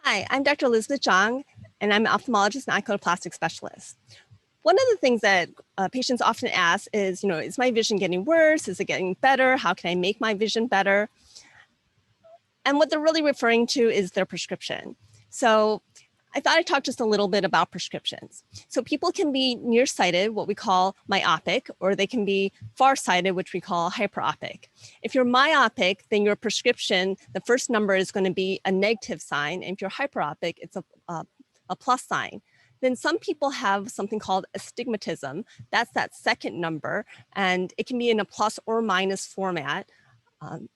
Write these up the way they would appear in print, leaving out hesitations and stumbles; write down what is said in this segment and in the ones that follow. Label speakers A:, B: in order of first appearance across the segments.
A: Hi, I'm Dr. Elizabeth Zhang, and I'm an ophthalmologist and oculoplastic specialist. One of the things that patients often ask is, is my vision getting worse? Is it getting better? How can I make my vision better? And what they're really referring to is their prescription. So I thought I'd talk just a little bit about prescriptions. So people can be nearsighted, what we call myopic, or they can be farsighted, which we call hyperopic. If you're myopic, then your prescription, the first number is going to be a negative sign. And if you're hyperopic, it's a plus sign. Then some people have something called astigmatism. That's that second number, and it can be in a plus or minus format.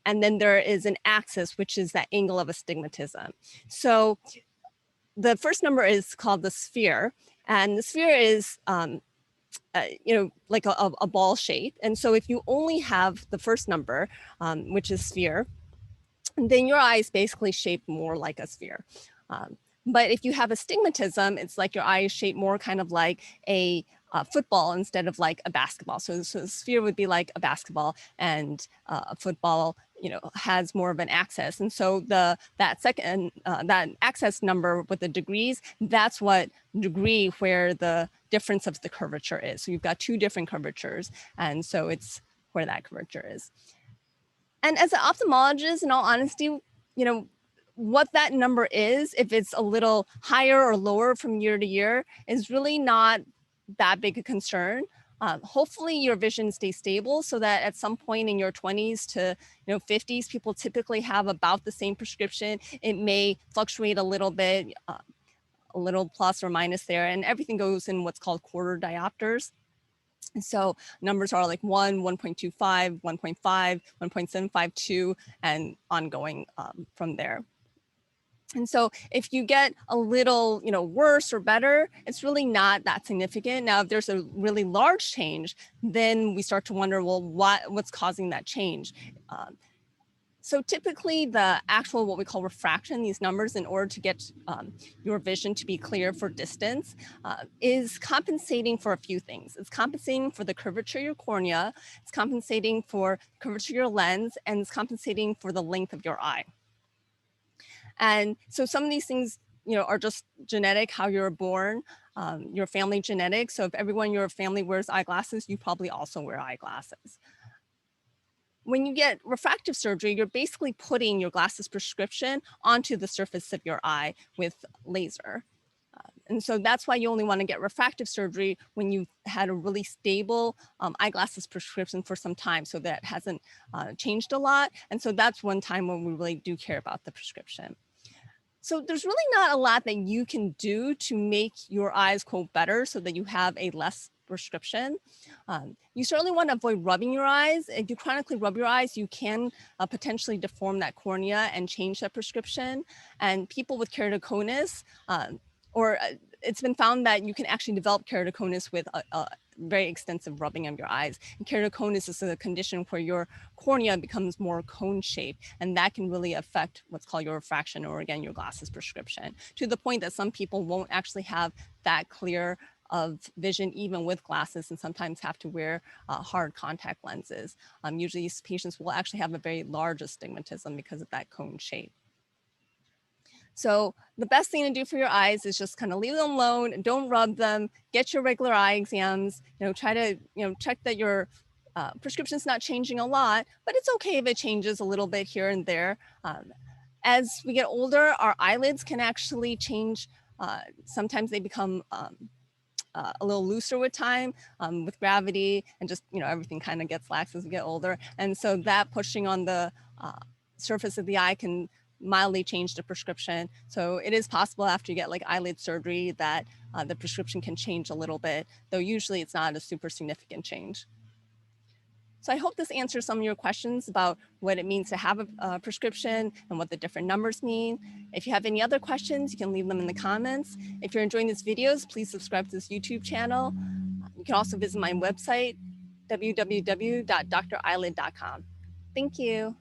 A: And then there is an axis, which is that angle of astigmatism. So the first number is called the sphere, and the sphere is like a ball shape. And so if you only have the first number, which is sphere, then your eye is basically shaped more like a sphere. But if you have astigmatism, it's like your eye is shaped more kind of like a football instead of like a basketball. So a sphere would be like a basketball, and a football, has more of an axis. And so that axis number with the degrees, that's what degree where the difference of the curvature is. So you've got two different curvatures, and so it's where that curvature is. And as an ophthalmologist, in all honesty, what that number is, if it's a little higher or lower from year to year, is really not that big a concern. Hopefully your vision stays stable so that at some point in your 20s to 50s, people typically have about the same prescription. It may fluctuate a little bit, a little plus or minus there, and everything goes in what's called quarter diopters. So numbers are like 1, 1.25, 1.5, 1.752, and ongoing from there. And so if you get a little, worse or better, it's really not that significant. Now, if there's a really large change, then we start to wonder, well, what's causing that change? So typically the actual, what we call refraction, these numbers, in order to get your vision to be clear for distance, is compensating for a few things. It's compensating for the curvature of your cornea, it's compensating for curvature of your lens, and it's compensating for the length of your eye. And so some of these things, are just genetic, how you're born, your family genetics. So if everyone in your family wears eyeglasses, you probably also wear eyeglasses. When you get refractive surgery, you're basically putting your glasses prescription onto the surface of your eye with laser. And so that's why you only want to get refractive surgery when you've had a really stable eyeglasses prescription for some time, so that hasn't changed a lot. And so that's one time when we really do care about the prescription. So there's really not a lot that you can do to make your eyes, quote, better so that you have a less prescription. You certainly want to avoid rubbing your eyes. If you chronically rub your eyes, you can potentially deform that cornea and change that prescription. And people with keratoconus, it's been found that you can actually develop keratoconus with a very extensive rubbing of your eyes. And keratoconus is a condition where your cornea becomes more cone-shaped, and that can really affect what's called your refraction, or again, your glasses prescription, to the point that some people won't actually have that clear of vision even with glasses, and sometimes have to wear hard contact lenses. Usually these patients will actually have a very large astigmatism because of that cone shape. So the best thing to do for your eyes is just kind of leave them alone, don't rub them, get your regular eye exams, try to, check that your prescription's not changing a lot, but it's okay if it changes a little bit here and there. As we get older, our eyelids can actually change. Sometimes they become a little looser with time, with gravity, and just, everything kind of gets lax as we get older. And so that pushing on the surface of the eye can mildly change the prescription. So it is possible after you get like eyelid surgery that the prescription can change a little bit, though usually it's not a super significant change. So I hope this answers some of your questions about what it means to have a prescription and what the different numbers mean. If you have any other questions, you can leave them in the comments. If you're enjoying these videos, please subscribe to this YouTube channel. You can also visit my website, www.dreyelid.com. Thank you.